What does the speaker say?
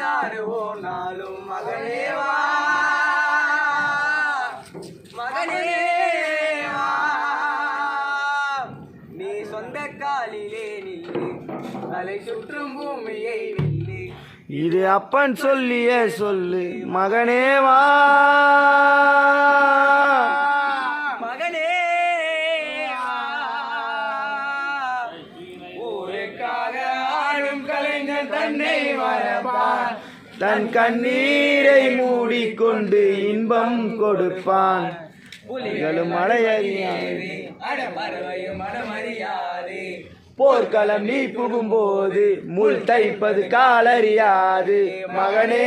கலந்தாடுவோனாலும் மகனேவா மகனேவா நீ சொந்த காலிலே நில்லு தலை சுற்றும் பூமியை வில்லு இது அப்பன் சொல்லிய சொல்லு மகனேவா தன்னை மறப்பான் தன் கண்ணீரை மூடிக்கொண்டு இன்பம் கொடுப்பான். புலிகளும் மழையறியாது அடமறையும் மனமறியாது போர்க்களம் நீ புகும்போது முள் தைப்பது காலறியாது மகனே.